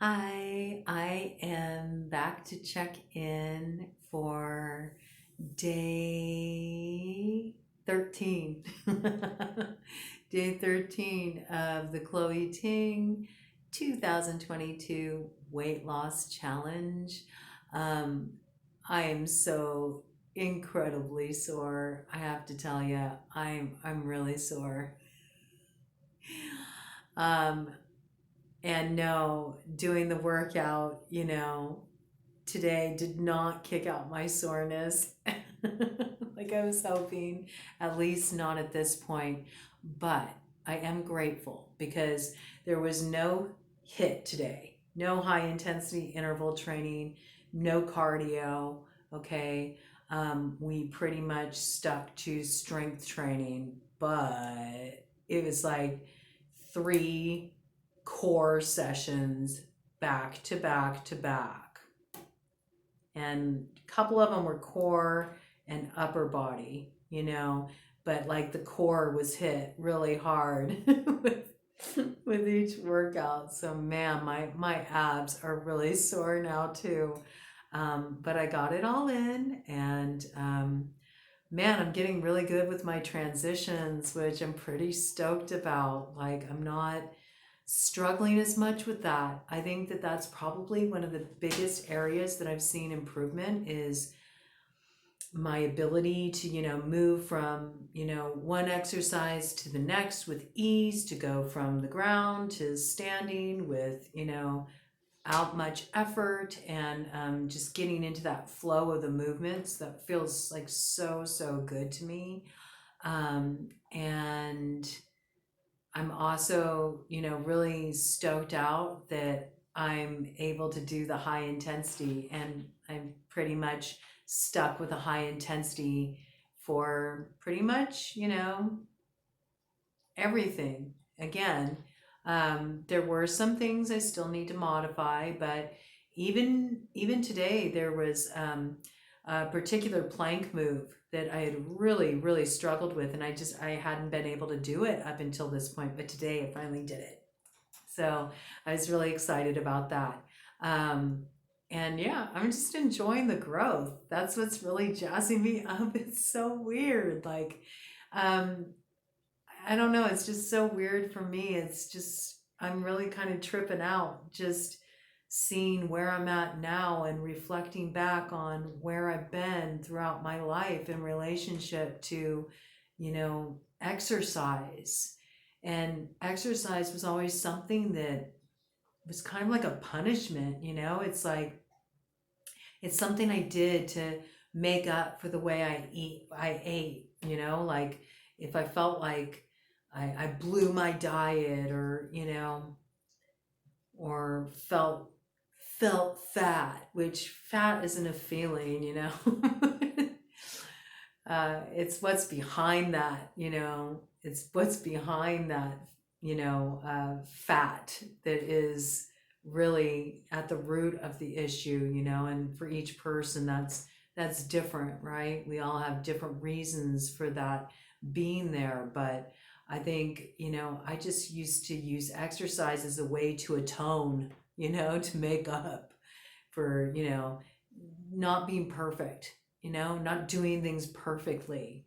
Hi, I am back to check in for day 13. Day 13 of the Chloe Ting 2022 Weight Loss Challenge. Um, I am so incredibly sore. I have to tell you, I'm really sore. Um, and no, doing the workout, today did not kick out my soreness like I was hoping, at least not at this point. But I am grateful because there was no hit today, no high intensity interval training, no cardio. Okay. We pretty much stuck to strength training, but it was like three core sessions back to back to back, and a couple of them were core and upper body, but like the core was hit really hard with each workout. So man, my abs are really sore now too. But I got it all in, and man, I'm getting really good with my transitions, which I'm pretty stoked about. Like, I'm not struggling as much with that. I think that that's probably one of the biggest areas that I've seen improvement is my ability to, move from, one exercise to the next with ease, to go from the ground to standing with, out much effort, and just getting into that flow of the movements that feels like so good to me. And I'm also, really stoked out that I'm able to do the high intensity, and I'm pretty much stuck with a high intensity for pretty much, everything. Again, there were some things I still need to modify, but even today there was a particular plank move that I had really struggled with, and I hadn't been able to do it up until this point, but today I finally did it. So I was really excited about that. And yeah, I'm just enjoying the growth. That's what's really jazzing me up. It's so weird. Like, um, I don't know. It's just so weird for me. It's just, I'm really kind of tripping out just seeing where I'm at now and reflecting back on where I've been throughout my life in relationship to, exercise. And exercise was always something that was kind of like a punishment, It's like, it's something I did to make up for the way I ate, like if I felt like I blew my diet, or or felt fat, which fat isn't a feeling, it's what's behind that, it's what's behind that, fat that is really at the root of the issue, and for each person that's different, right? We all have different reasons for that being there, but I think, I just used to use exercise as a way to atone, to make up for, not being perfect, not doing things perfectly.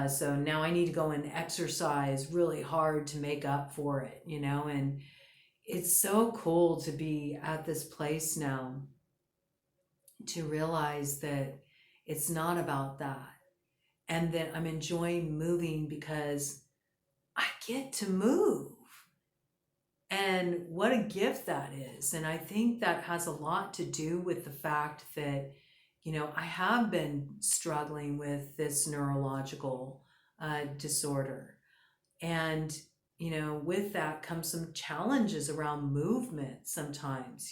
So now I need to go and exercise really hard to make up for it, and it's so cool to be at this place now to realize that it's not about that, and that I'm enjoying moving because I get to move. And what a gift that is. And I think that has a lot to do with the fact that, I have been struggling with this neurological disorder. And, with that comes some challenges around movement sometimes,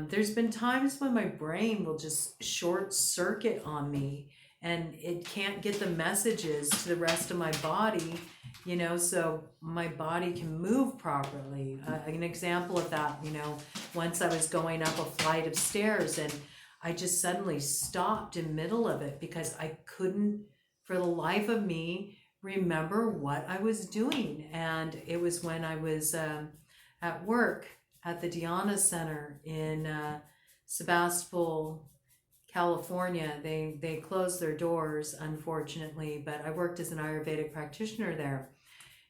There's been times when my brain will just short circuit on me, and it can't get the messages to the rest of my body, so my body can move properly. An example of that, once I was going up a flight of stairs, and I just suddenly stopped in the middle of it because I couldn't, for the life of me, remember what I was doing. And it was when I was at work at the Dhyana Center in Sebastopol, California. They closed their doors, unfortunately, but I worked as an Ayurvedic practitioner there.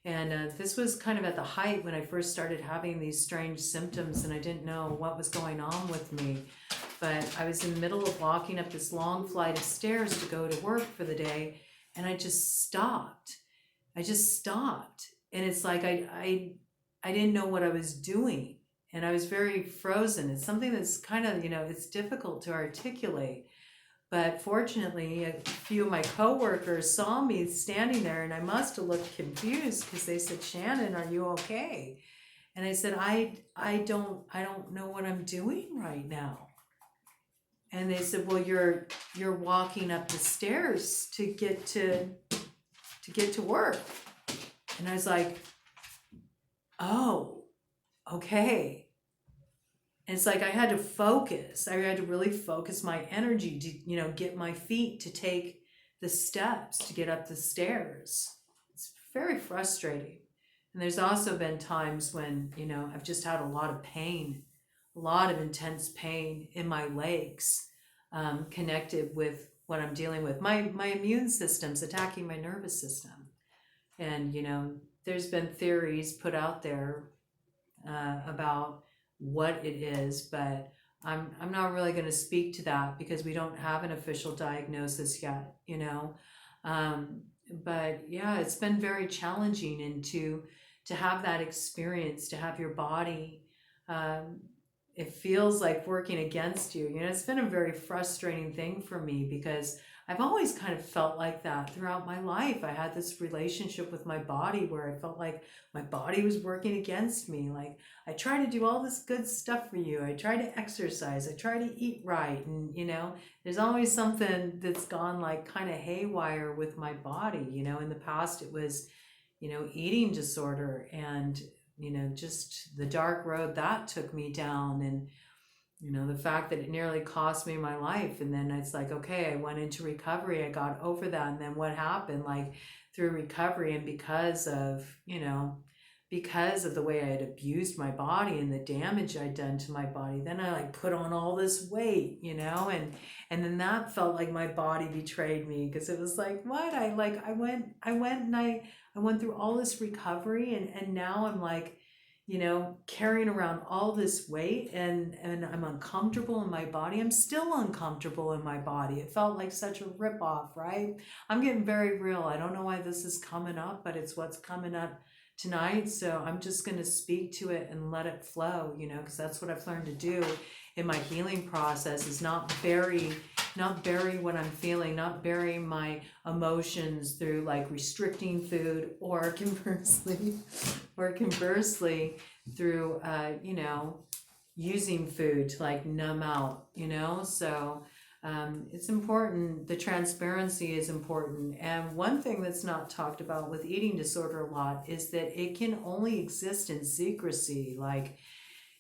And this was kind of at the height when I first started having these strange symptoms, and I didn't know what was going on with me. But I was in the middle of walking up this long flight of stairs to go to work for the day, and I just stopped. I just stopped. And it's like I didn't know what I was doing. And I was very frozen. It's something that's kind of, it's difficult to articulate. But fortunately, a few of my coworkers saw me standing there, and I must have looked confused because they said, "Shannon, are you okay?" And I said, I don't know what I'm doing right now." And they said, "Well, you're walking up the stairs to get to work." And I was like, "Oh, okay." And it's like I had to focus. I had to really focus my energy to, get my feet to take the steps to get up the stairs. It's very frustrating. And there's also been times when, I've just had a lot of pain, a lot of intense pain in my legs, connected with what I'm dealing with. My immune system's attacking my nervous system. And, there's been theories put out there about what it is, but I'm not really going to speak to that because we don't have an official diagnosis yet, but yeah, it's been very challenging, and to have that experience, to have your body, it feels like working against you. It's been a very frustrating thing for me because I've always kind of felt like that throughout my life. I had this relationship with my body where I felt like my body was working against me. Like, I try to do all this good stuff for you. I try to exercise. I try to eat right. And, there's always something that's gone like kind of haywire with my body. In the past it was, eating disorder and, just the dark road that took me down, and the fact that it nearly cost me my life. And then it's like, okay, I went into recovery, I got over that. And then what happened, like through recovery, and because of the way I had abused my body and the damage I'd done to my body, then I like put on all this weight, and then that felt like my body betrayed me, because it was like, what? I went through all this recovery, and now I'm like, carrying around all this weight, and I'm uncomfortable in my body. I'm still uncomfortable in my body. It felt like such a ripoff, right? I'm getting very real. I don't know why this is coming up, but it's what's coming up tonight. So I'm just going to speak to it and let it flow, because that's what I've learned to do in my healing process, is not bury what I'm feeling, not bury my emotions through like restricting food, or conversely through using food to like numb out, so it's important. The transparency is important. And one thing that's not talked about with eating disorder a lot is that it can only exist in secrecy. Like,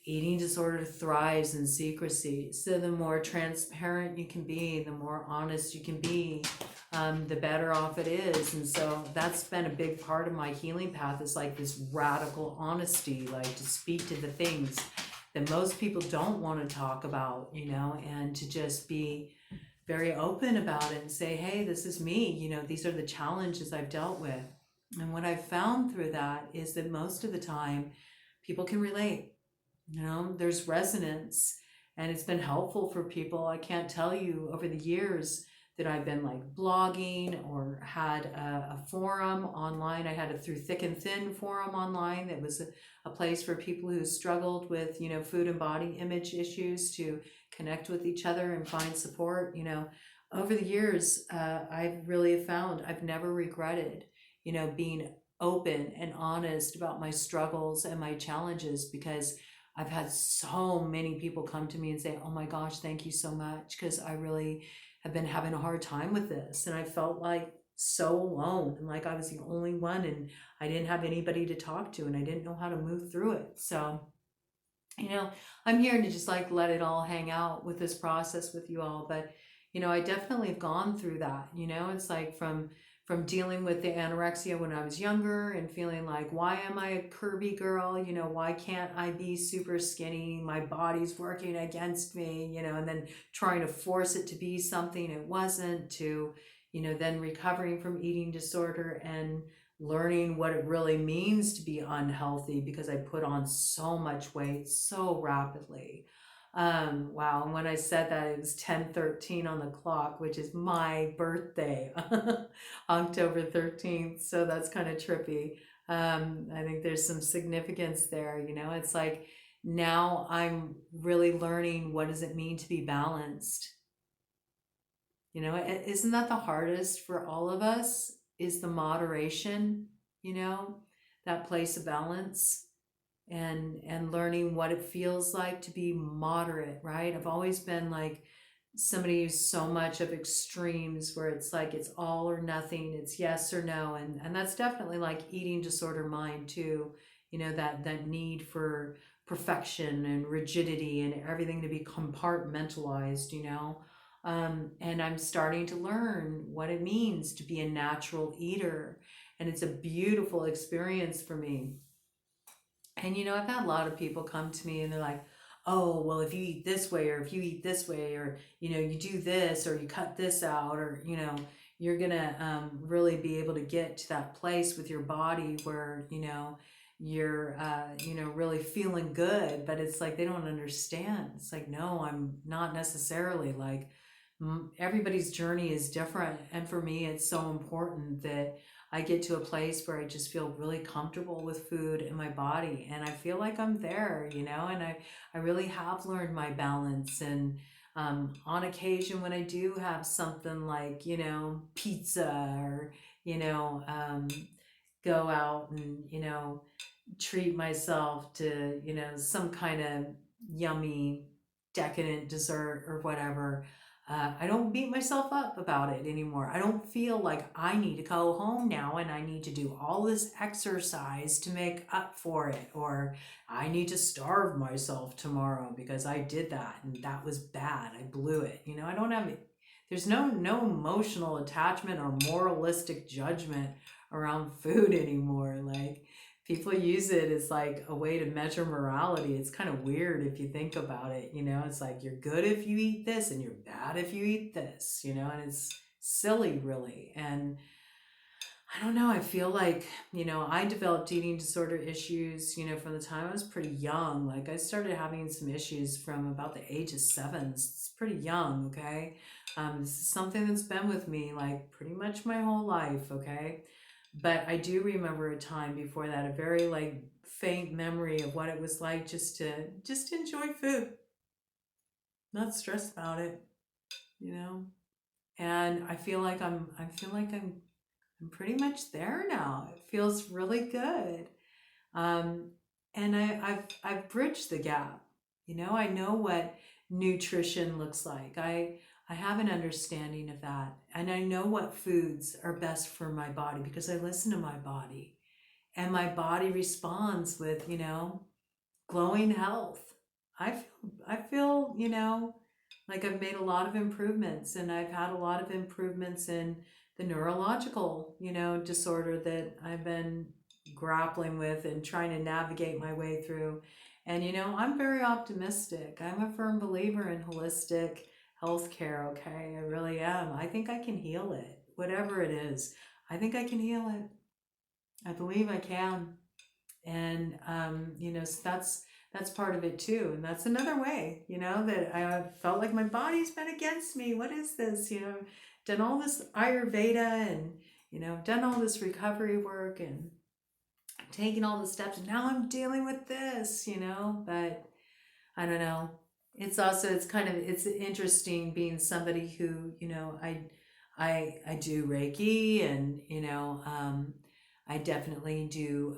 eating disorder thrives in secrecy. So the more transparent you can be, the more honest you can be, the better off it is. And so that's been a big part of my healing path, is like this radical honesty, like to speak to the things that most people don't want to talk about, and to just be very open about it and say, hey, this is me, these are the challenges I've dealt with. And what I've found through that is that most of the time people can relate. There's resonance, and it's been helpful for people. I can't tell you, over the years that I've been like blogging or had a forum online. I had a Through Thick and Thin forum online that was a place for people who struggled with, food and body image issues to connect with each other and find support. Over the years, I've really found I've never regretted, being open and honest about my struggles and my challenges, because I've had so many people come to me and say, oh my gosh, thank you so much, because I really have been having a hard time with this. And I felt like so alone, and like I was the only one, and I didn't have anybody to talk to, and I didn't know how to move through it. So, I'm here to just like let it all hang out with this process with you all. But, I definitely have gone through that. It's like from from dealing with the anorexia when I was younger and feeling like, why am I a curvy girl? You know, why can't I be super skinny? My body's working against me, you know, and then trying to force it to be something it wasn't, to, you know, then recovering from eating disorder and learning what it really means to be unhealthy because I put on so much weight so rapidly. Wow. And when I said that, it was 10:13 on the clock, which is my birthday, October 13th. So that's kind of trippy. I think there's some significance there. You know, it's like now I'm really learning, what does it mean to be balanced? You know, isn't that the hardest for all of us, is the moderation, you know, that place of balance, and learning what it feels like to be moderate, right? I've always been like somebody who's so much of extremes, where it's like it's all or nothing, it's yes or no, and that's definitely like eating disorder mind too. You know, that need for perfection and rigidity and everything to be compartmentalized, you know. And I'm starting to learn what it means to be a natural eater, and it's a beautiful experience for me. And you know, I've had a lot of people come to me and they're like, oh, well, if you eat this way, or if you eat this way, or, you know, you do this, or you cut this out, or, you know, you're gonna really be able to get to that place with your body where, you know, you're, you know, really feeling good. But it's like they don't understand. It's like, no, I'm not necessarily like, everybody's journey is different. And for me, it's so important that I get to a place where I just feel really comfortable with food in my body, and I feel like I'm there, you know, and I really have learned my balance. And on occasion, when I do have something like, you know, pizza, or, you know, go out and, you know, treat myself to, you know, some kind of yummy, decadent dessert or whatever, I don't beat myself up about it anymore. I don't feel like I need to go home now and I need to do all this exercise to make up for it, or I need to starve myself tomorrow because I did that and that was bad. I blew it. You know, I don't have it. There's no emotional attachment or moralistic judgment around food anymore. Like, people use it as like a way to measure morality. It's kind of weird if you think about it, you know. It's like, you're good if you eat this and you're bad if you eat this, you know, and it's silly, really. And I don't know, I feel like, you know, I developed eating disorder issues, you know, from the time I was pretty young. Like, I started having some issues from about the age of 7. It's pretty young, okay? This is something that's been with me like pretty much my whole life, okay? But I do remember a time before that, a very like faint memory of what it was like just to enjoy food, not stress about it, you know. And I'm pretty much there now. It feels really good. Um, and I've bridged the gap. You know, I know what nutrition looks like. I have an understanding of that, and I know what foods are best for my body because I listen to my body, and my body responds with, you know, glowing health. I feel, you know, like I've made a lot of improvements, and I've had a lot of improvements in the neurological, you know, disorder that I've been grappling with and trying to navigate my way through. And, you know, I'm very optimistic. I'm a firm believer in holistic healthcare, okay? I really am. I think I can heal it, whatever it is. I think I can heal it. I believe I can. And you know, so that's part of it too. And that's another way, you know, that I felt like my body's been against me. What is this? You know, done all this Ayurveda, and, you know, done all this recovery work and taken all the steps, and now I'm dealing with this, you know. But I don't know. It's also, it's interesting being somebody who, you know, I do Reiki, and, you know, I definitely do,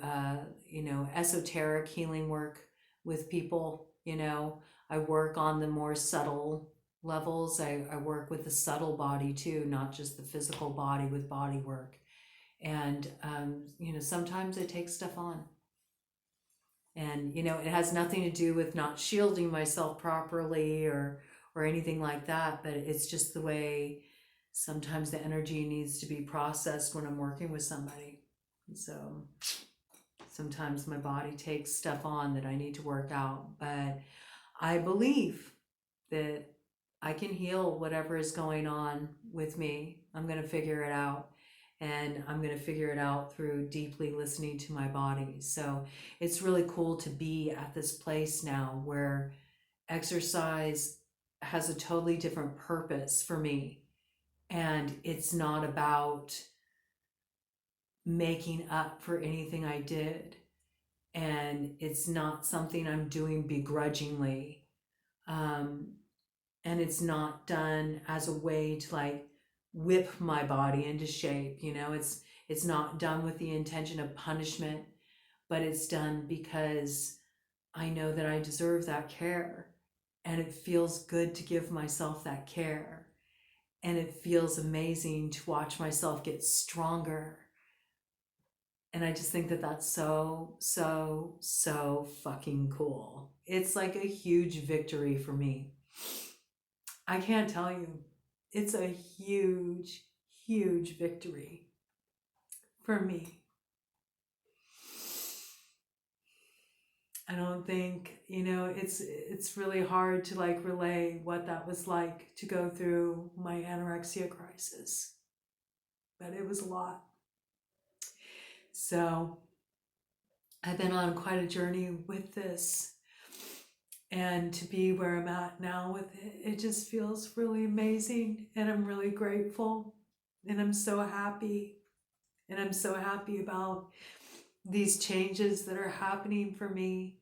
you know, esoteric healing work with people. You know, I work on the more subtle levels. I work with the subtle body too, not just the physical body, with body work. And, you know, sometimes I take stuff on. And, you know, it has nothing to do with not shielding myself properly or anything like that, but it's just the way sometimes the energy needs to be processed when I'm working with somebody. So sometimes my body takes stuff on that I need to work out, but I believe that I can heal whatever is going on with me. I'm going to figure it out. And I'm going to figure it out through deeply listening to my body. So it's really cool to be at this place now where exercise has a totally different purpose for me. And it's not about making up for anything I did. And it's not something I'm doing begrudgingly. And it's not done as a way to like whip my body into shape. It's not done with the intention of punishment, but it's done because I know that I deserve that care, and it feels good to give myself that care, and it feels amazing to watch myself get stronger. And I just think that that's so, so, so fucking cool. It's like a huge victory for me. I can't tell you. It's a huge, huge victory for me. I don't think, it's really hard to like relay what that was like to go through my anorexia crisis. But it was a lot. So I've been on quite a journey with this. And to be where I'm at now with it, it just feels really amazing. And I'm really grateful. And I'm so happy. And I'm so happy about these changes that are happening for me.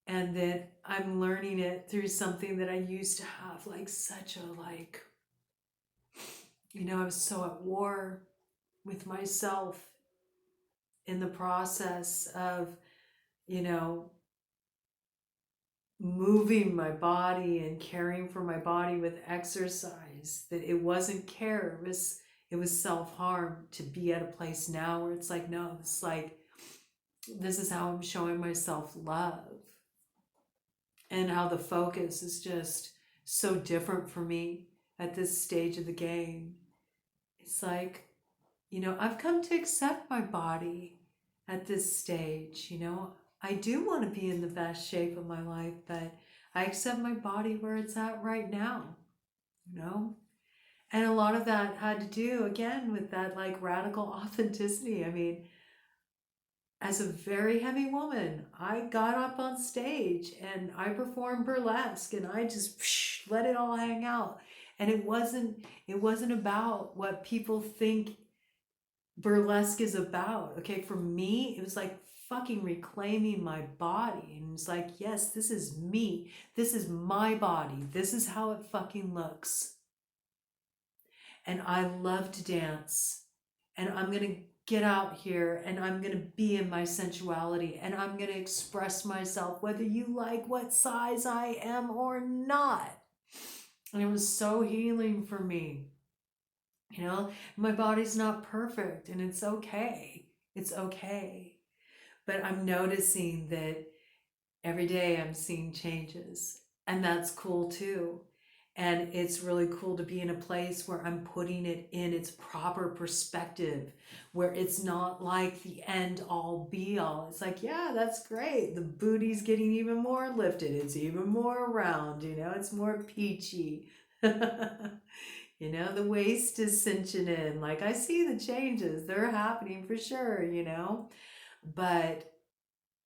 And that I'm learning it through something that I used to have like such a like, I was so at war with myself in the process of, moving my body and caring for my body with exercise, that it wasn't care, it was self-harm. To be at a place now where it's like, no, it's like, this is how I'm showing myself love, and how the focus is just so different for me at this stage of the game. It's like, I've come to accept my body at this stage. I do want to be in the best shape of my life, but I accept my body where it's at right now, And a lot of that had to do, again, with that like radical authenticity. I mean, as a very heavy woman, I got up on stage and I performed burlesque, and I just let it all hang out. And it wasn't about what people think burlesque is about. Okay, for me, it was like fucking reclaiming my body. And it's like, yes, this is me. This is my body. This is how it fucking looks. And I love to dance. And I'm going to get out here and I'm going to be in my sensuality, and I'm going to express myself whether you like what size I am or not. And it was so healing for me. My body's not perfect, and it's okay. It's okay. But I'm noticing that every day I'm seeing changes, and that's cool too. And it's really cool to be in a place where I'm putting it in its proper perspective, where it's not like the end all be all. It's like, yeah, that's great. The booty's getting even more lifted. It's even more round, it's more peachy. The waist is cinching in. Like, I see the changes. They're happening for sure, But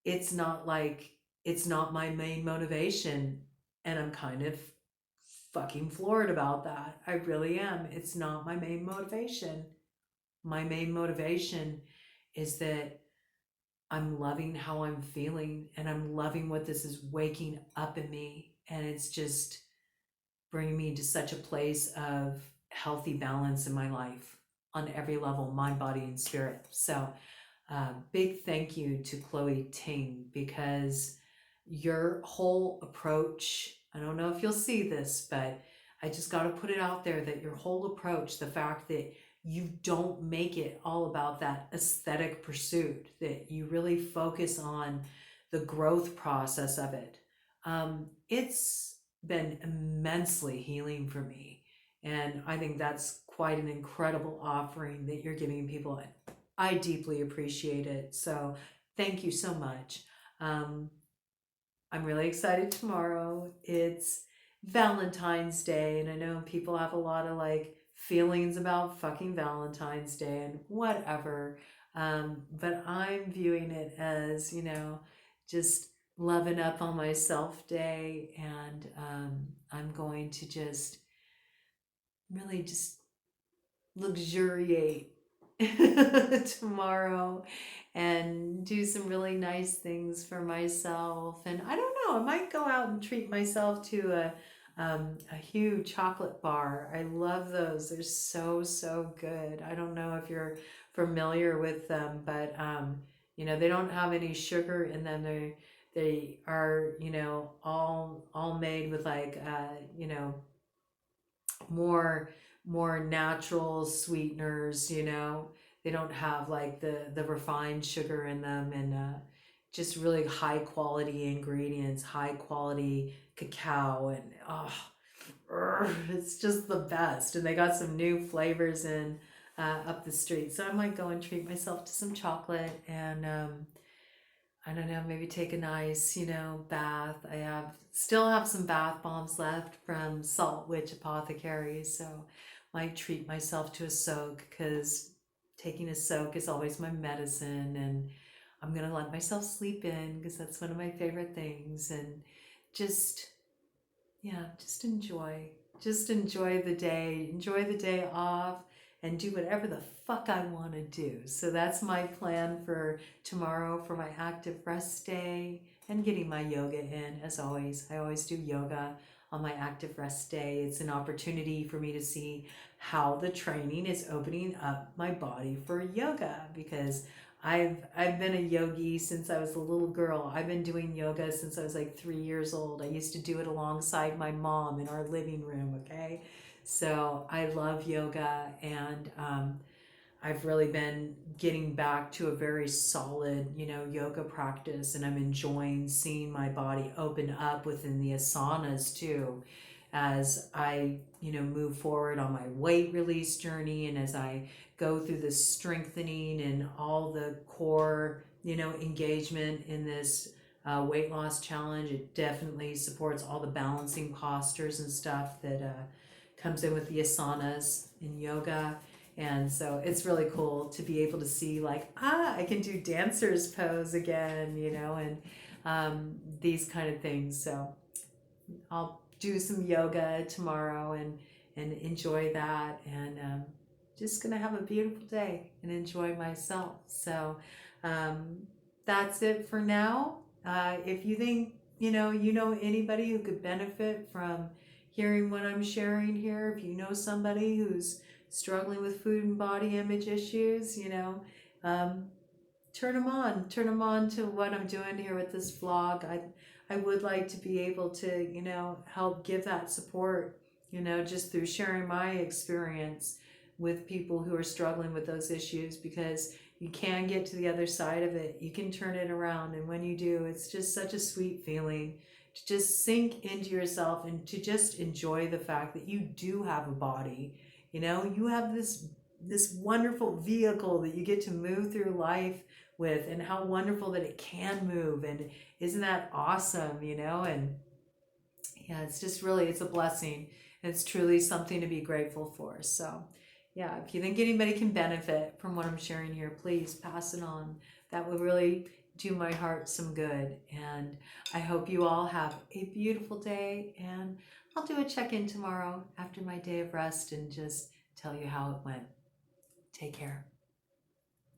it's not my main motivation. And I'm kind of fucking floored about that. I really am. It's not my main motivation. My main motivation is that I'm loving how I'm feeling, and I'm loving what this is waking up in me. And it's just bringing me to such a place of healthy balance in my life on every level, mind, body, and spirit. So big thank you to Chloe Ting, because your whole approach, I don't know if you'll see this, but I just got to put it out there that your whole approach, the fact that you don't make it all about that aesthetic pursuit, that you really focus on the growth process of it. It's been immensely healing for me. And I think that's quite an incredible offering that you're giving people. I deeply appreciate it. So thank you so much. Um, I'm really excited tomorrow. It's Valentine's Day, and I know people have a lot of like feelings about fucking Valentine's Day and whatever. But I'm viewing it as, just loving up on myself day, and I'm going to just really just luxuriate tomorrow and do some really nice things for myself. And I don't know, I might go out and treat myself to a huge chocolate bar. I love those. They're so good. I don't know if you're familiar with them, but they don't have any sugar in them. They are, all made with like more natural sweeteners. They don't have like the refined sugar in them, and just really high quality ingredients, high quality cacao, and it's just the best. And they got some new flavors in up the street, so I might go and treat myself to some chocolate, and I don't know, maybe take a nice, bath. Still have some bath bombs left from Salt Witch Apothecary, so might treat myself to a soak, because taking a soak is always my medicine, and I'm gonna let myself sleep in because that's one of my favorite things. And just, yeah, just enjoy the day off, and do whatever the fuck I want to do. So that's my plan for tomorrow, for my active rest day, and getting my yoga in. As always, I always do yoga on my active rest day. It's an opportunity for me to see how the training is opening up my body for yoga, because I've been a yogi since I was a little girl. I've been doing yoga since I was like 3 years old. I used to do it alongside my mom in our living room, okay? So I love yoga, and I've really been getting back to a very solid, yoga practice, and I'm enjoying seeing my body open up within the asanas too, as I, move forward on my weight release journey, and as I go through the strengthening and all the core, engagement in this weight loss challenge. It definitely supports all the balancing postures and stuff that comes in with the asanas in yoga. And so it's really cool to be able to see like, I can do dancer's pose again, and these kind of things. So I'll do some yoga tomorrow and enjoy that, and just gonna have a beautiful day and enjoy myself. So that's it for now. If you think anybody who could benefit from hearing what I'm sharing here, if you know somebody who's struggling with food and body image issues, turn them on to what I'm doing here with this vlog. I would like to be able to, help give that support, just through sharing my experience with people who are struggling with those issues, because you can get to the other side of it. You can turn it around. And when you do, it's just such a sweet feeling to just sink into yourself and to just enjoy the fact that you do have a body. You have this wonderful vehicle that you get to move through life with, and how wonderful that it can move. And isn't that awesome, and yeah, it's just really, it's a blessing. It's truly something to be grateful for. So yeah, if you think anybody can benefit from what I'm sharing here, please pass it on. That would really do my heart some good. And I hope you all have a beautiful day, and I'll do a check-in tomorrow after my day of rest and just tell you how it went. Take care.